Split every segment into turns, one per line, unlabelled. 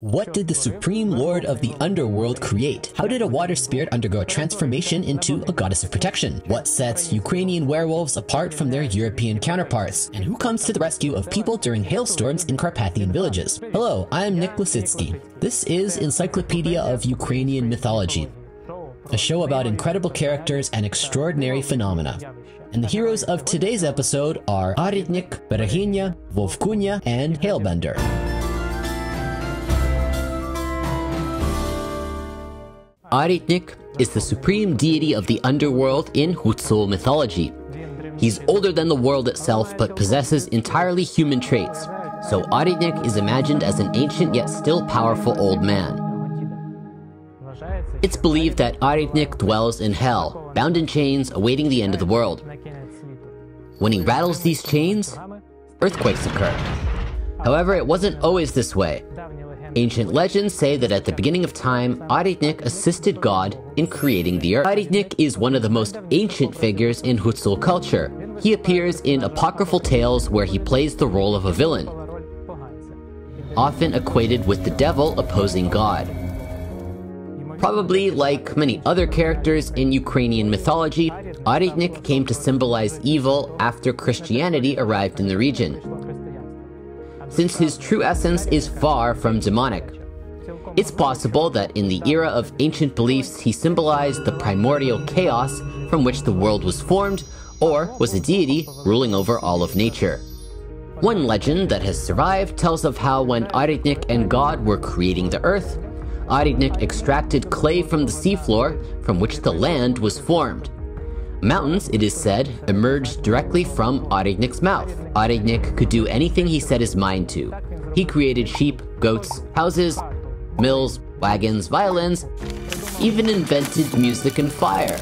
What did the Supreme Lord of the Underworld create? How did a water spirit undergo a transformation into a goddess of protection? What sets Ukrainian werewolves apart from their European counterparts? And who comes to the rescue of people during hailstorms in Carpathian villages? Hello, I'm Nick Lysytsky. This is Encyclopedia of Ukrainian Mythology, a show about incredible characters and extraordinary phenomena. And the heroes of today's episode are Aritnik, Berehinya, Vovkunya, and Hailbender. Aritnik is the supreme deity of the underworld in Hutzul mythology. He's older than the world itself, but possesses entirely human traits. So Aritnik is imagined as an ancient yet still powerful old man. It's believed that Aritnik dwells in hell, bound in chains, awaiting the end of the world. When he rattles these chains, earthquakes occur. However, it wasn't always this way. Ancient legends say that at the beginning of time, Aritnik assisted God in creating the earth. Aritnik is one of the most ancient figures in Hutzul culture. He appears in apocryphal tales where he plays the role of a villain, often equated with the devil opposing God. Probably like many other characters in Ukrainian mythology, Aritnik came to symbolize evil after Christianity arrived in the region, since his true essence is far from demonic. It's possible that in the era of ancient beliefs he symbolized the primordial chaos from which the world was formed, or was a deity ruling over all of nature. One legend that has survived tells of how when Aritnik and God were creating the earth, Aritnik extracted clay from the seafloor from which the land was formed. Mountains, it is said, emerged directly from Aritnik's mouth. Aritnik could do anything he set his mind to. He created sheep, goats, houses, mills, wagons, violins, even invented music and fire.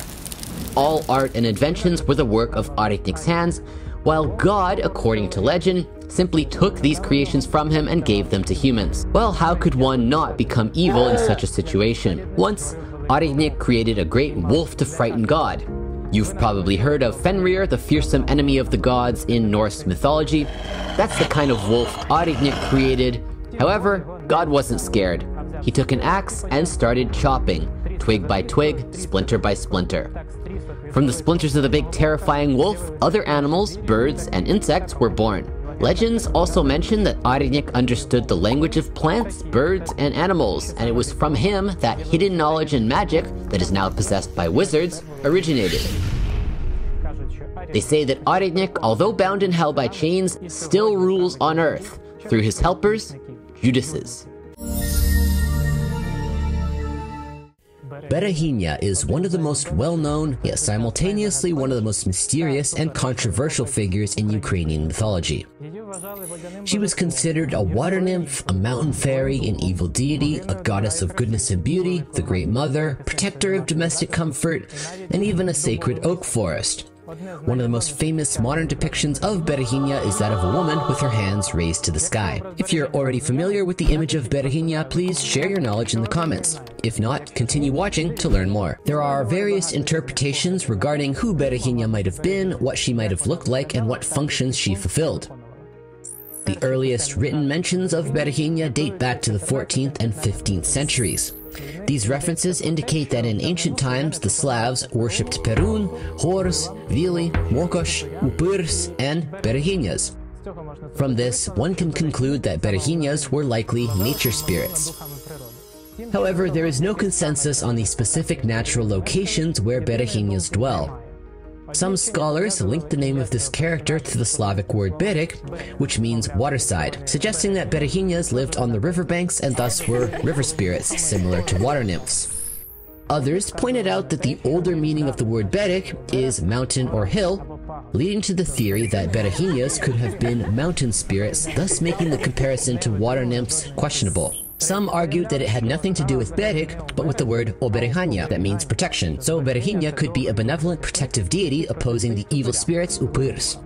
All art and inventions were the work of Aritnik's hands, while God, according to legend, simply took these creations from him and gave them to humans. Well, how could one not become evil in such a situation? Once, Aritnik created a great wolf to frighten God. You've probably heard of Fenrir, the fearsome enemy of the gods in Norse mythology. That's the kind of wolf Aritnik created. However, God wasn't scared. He took an axe and started chopping, twig by twig, splinter by splinter. From the splinters of the big terrifying wolf, other animals, birds, and insects were born. Legends also mention that Aritnik understood the language of plants, birds, and animals, and it was from him that hidden knowledge and magic that is now possessed by wizards originated. They say that Aritnik, although bound in hell by chains, still rules on earth through his helpers, Judases. Berehinya is one of the most well-known, yet simultaneously one of the most mysterious and controversial figures in Ukrainian mythology. She was considered a water nymph, a mountain fairy, an evil deity, a goddess of goodness and beauty, the Great Mother, protector of domestic comfort, and even a sacred oak forest. One of the most famous modern depictions of Berehinya is that of a woman with her hands raised to the sky. If you're already familiar with the image of Berehinya, please share your knowledge in the comments. If not, continue watching to learn more. There are various interpretations regarding who Berehinya might have been, what she might have looked like, and what functions she fulfilled. The earliest written mentions of Berehinya date back to the 14th and 15th centuries. These references indicate that in ancient times the Slavs worshipped Perun, Hors, Vili, Mokosh, Upyrs, and Berehinyas. From this, one can conclude that Berehinyas were likely nature spirits. However, there is no consensus on the specific natural locations where Berehinyas dwell. Some scholars link the name of this character to the Slavic word bereg, which means waterside, suggesting that Berehinyas lived on the riverbanks and thus were river spirits, similar to water nymphs. Others pointed out that the older meaning of the word bereg is mountain or hill, leading to the theory that Berehinyas could have been mountain spirits, thus making the comparison to water nymphs questionable. Some argued that it had nothing to do with bereg, but with the word oberehanya, that means protection. So Berehinya could be a benevolent protective deity opposing the evil spirits Upyrs.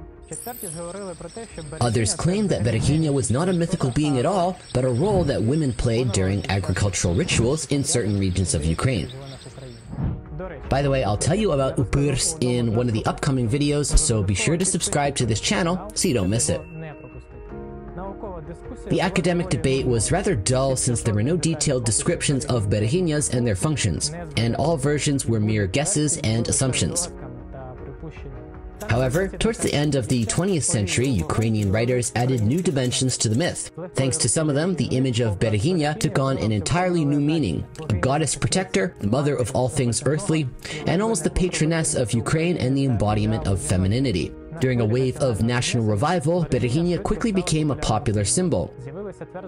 Others claim that Berehinya was not a mythical being at all, but a role that women played during agricultural rituals in certain regions of Ukraine. By the way, I'll tell you about Upyrs in one of the upcoming videos, so be sure to subscribe to this channel so you don't miss it. The academic debate was rather dull since there were no detailed descriptions of berahinyas and their functions, and all versions were mere guesses and assumptions. However, towards the end of the 20th century, Ukrainian writers added new dimensions to the myth. Thanks to some of them, the image of berahinya took on an entirely new meaning: a goddess protector, the mother of all things earthly, and almost the patroness of Ukraine and the embodiment of femininity. During a wave of national revival, berahinya quickly became a popular symbol.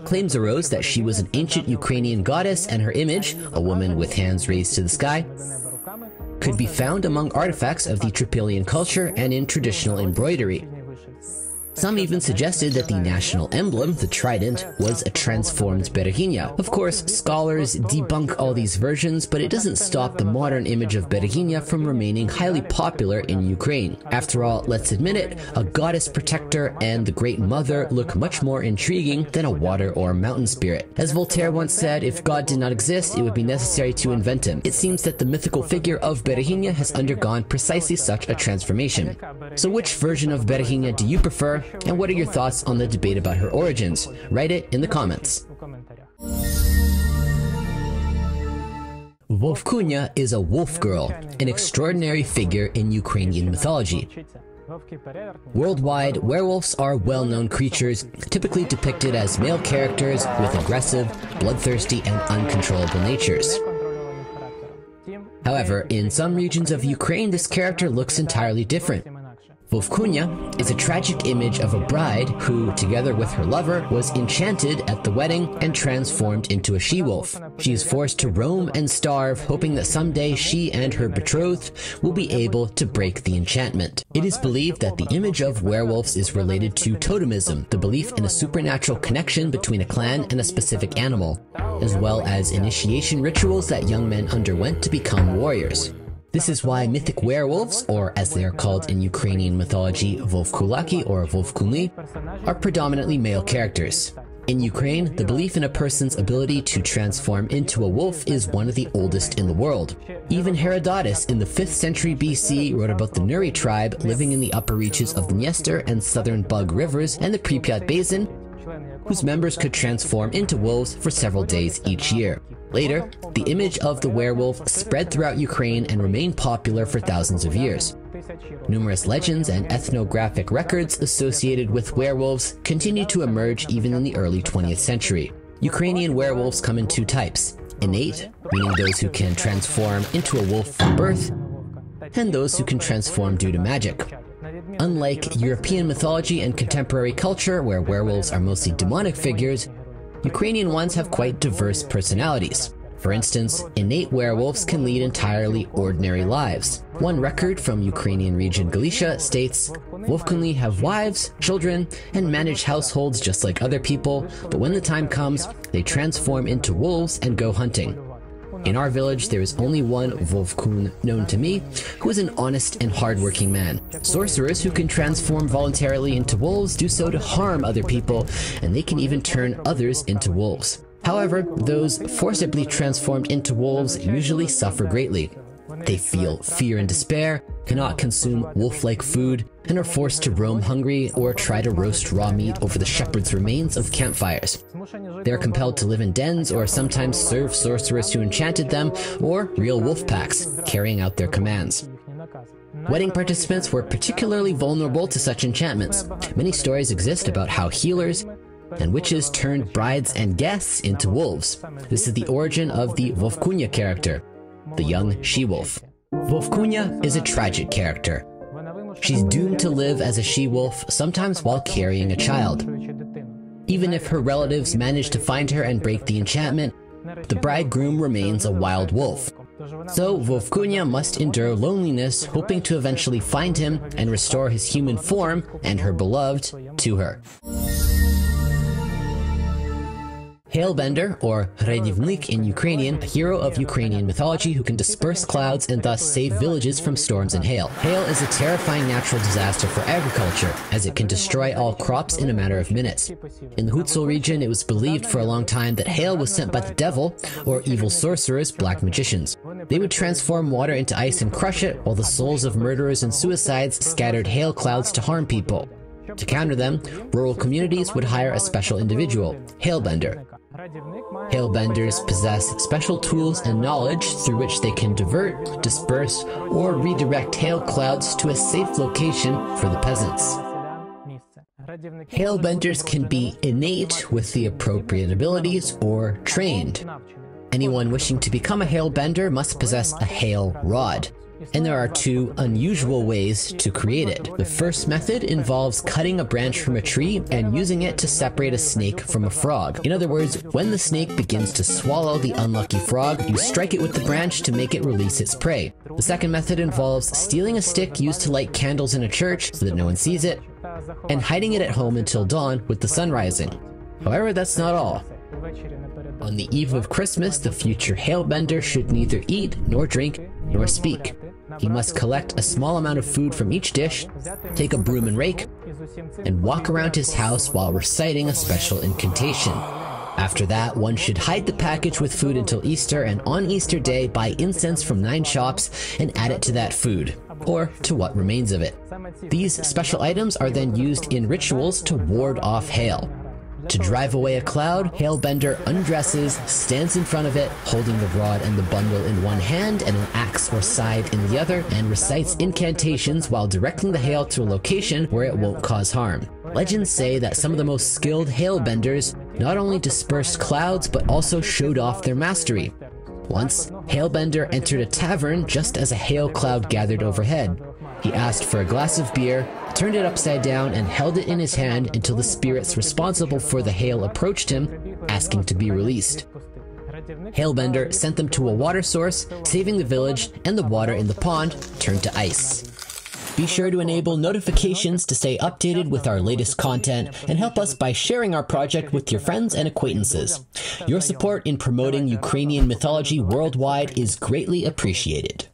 Claims arose that she was an ancient Ukrainian goddess, and her image, a woman with hands raised to the sky, could be found among artifacts of the Tripolian culture and in traditional embroidery. Some even suggested that the national emblem, the trident, was a transformed berahinya. Of course, scholars debunk all these versions, but it doesn't stop the modern image of berahinya from remaining highly popular in Ukraine. After all, let's admit it, a goddess protector and the Great Mother look much more intriguing than a water or mountain spirit. As Voltaire once said, if God did not exist, it would be necessary to invent him. It seems that the mythical figure of berahinya has undergone precisely such a transformation. So which version of berahinya do you prefer? And what are your thoughts on the debate about her origins? Write it in the comments. Vovkunya is a wolf girl, an extraordinary figure in Ukrainian mythology. Worldwide, werewolves are well-known creatures, typically depicted as male characters with aggressive, bloodthirsty, and uncontrollable natures. However, in some regions of Ukraine, this character looks entirely different. Vovkunya is a tragic image of a bride who, together with her lover, was enchanted at the wedding and transformed into a she-wolf. She is forced to roam and starve, hoping that someday she and her betrothed will be able to break the enchantment. It is believed that the image of werewolves is related to totemism, the belief in a supernatural connection between a clan and a specific animal, as well as initiation rituals that young men underwent to become warriors. This is why mythic werewolves, or as they are called in Ukrainian mythology, vovkulaki or vovkuni, are predominantly male characters. In Ukraine, the belief in a person's ability to transform into a wolf is one of the oldest in the world. Even Herodotus in the 5th century BC wrote about the Nuri tribe living in the upper reaches of the Dniester and southern Bug rivers and the Pripyat basin, whose members could transform into wolves for several days each year. Later, the image of the werewolf spread throughout Ukraine and remained popular for thousands of years. Numerous legends and ethnographic records associated with werewolves continue to emerge even in the early 20th century. Ukrainian werewolves come in two types: innate, meaning those who can transform into a wolf from birth, and those who can transform due to magic. Unlike European mythology and contemporary culture, where werewolves are mostly demonic figures, Ukrainian ones have quite diverse personalities. For instance, innate werewolves can lead entirely ordinary lives. One record from Ukrainian region Galicia states, "Vovkuni have wives, children, and manage households just like other people, but when the time comes, they transform into wolves and go hunting. In our village, there is only one Vovkun known to me, who is an honest and hardworking man. Sorcerers who can transform voluntarily into wolves do so to harm other people, and they can even turn others into wolves. However, those forcibly transformed into wolves usually suffer greatly. They feel fear and despair, cannot consume wolf-like food, and are forced to roam hungry or try to roast raw meat over the shepherd's remains of campfires. They are compelled to live in dens or sometimes serve sorcerers who enchanted them, or real wolf packs, carrying out their commands. Wedding participants were particularly vulnerable to such enchantments. Many stories exist about how healers and witches turned brides and guests into wolves. This is the origin of the Vovkunya character, the young she-wolf. Vovkunya is a tragic character. She's doomed to live as a she-wolf, sometimes while carrying a child. Even if her relatives manage to find her and break the enchantment, the bridegroom remains a wild wolf. So Vovkunya must endure loneliness, hoping to eventually find him and restore his human form and her beloved to her. Hailbender, or Redivnik in Ukrainian, a hero of Ukrainian mythology who can disperse clouds and thus save villages from storms and hail. Hail is a terrifying natural disaster for agriculture, as it can destroy all crops in a matter of minutes. In the Hutsul region, it was believed for a long time that hail was sent by the devil, or evil sorcerers, black magicians. They would transform water into ice and crush it, while the souls of murderers and suicides scattered hail clouds to harm people. To counter them, rural communities would hire a special individual, hailbender. Hailbenders possess special tools and knowledge through which they can divert, disperse, or redirect hail clouds to a safe location for the peasants. Hailbenders can be innate with the appropriate abilities or trained. Anyone wishing to become a hailbender must possess a hail rod. And there are two unusual ways to create it. The first method involves cutting a branch from a tree and using it to separate a snake from a frog. In other words, when the snake begins to swallow the unlucky frog, you strike it with the branch to make it release its prey. The second method involves stealing a stick used to light candles in a church so that no one sees it, and hiding it at home until dawn with the sun rising. However, that's not all. On the eve of Christmas, the future hailbender should neither eat, nor drink, nor speak. He must collect a small amount of food from each dish, take a broom and rake, and walk around his house while reciting a special incantation. After that, one should hide the package with food until Easter, and on Easter Day buy incense from 9 shops and add it to that food, or to what remains of it. These special items are then used in rituals to ward off hail. To drive away a cloud, hailbender undresses, stands in front of it, holding the rod and the bundle in one hand and an axe or scythe in the other, and recites incantations while directing the hail to a location where it won't cause harm. Legends say that some of the most skilled hailbenders not only dispersed clouds but also showed off their mastery. Once, Hailbender entered a tavern just as a hail cloud gathered overhead. He asked for a glass of beer, turned it upside down, and held it in his hand until the spirits responsible for the hail approached him, asking to be released. Hailbender sent them to a water source, saving the village, and the water in the pond turned to ice. Be sure to enable notifications to stay updated with our latest content, and help us by sharing our project with your friends and acquaintances. Your support in promoting Ukrainian mythology worldwide is greatly appreciated.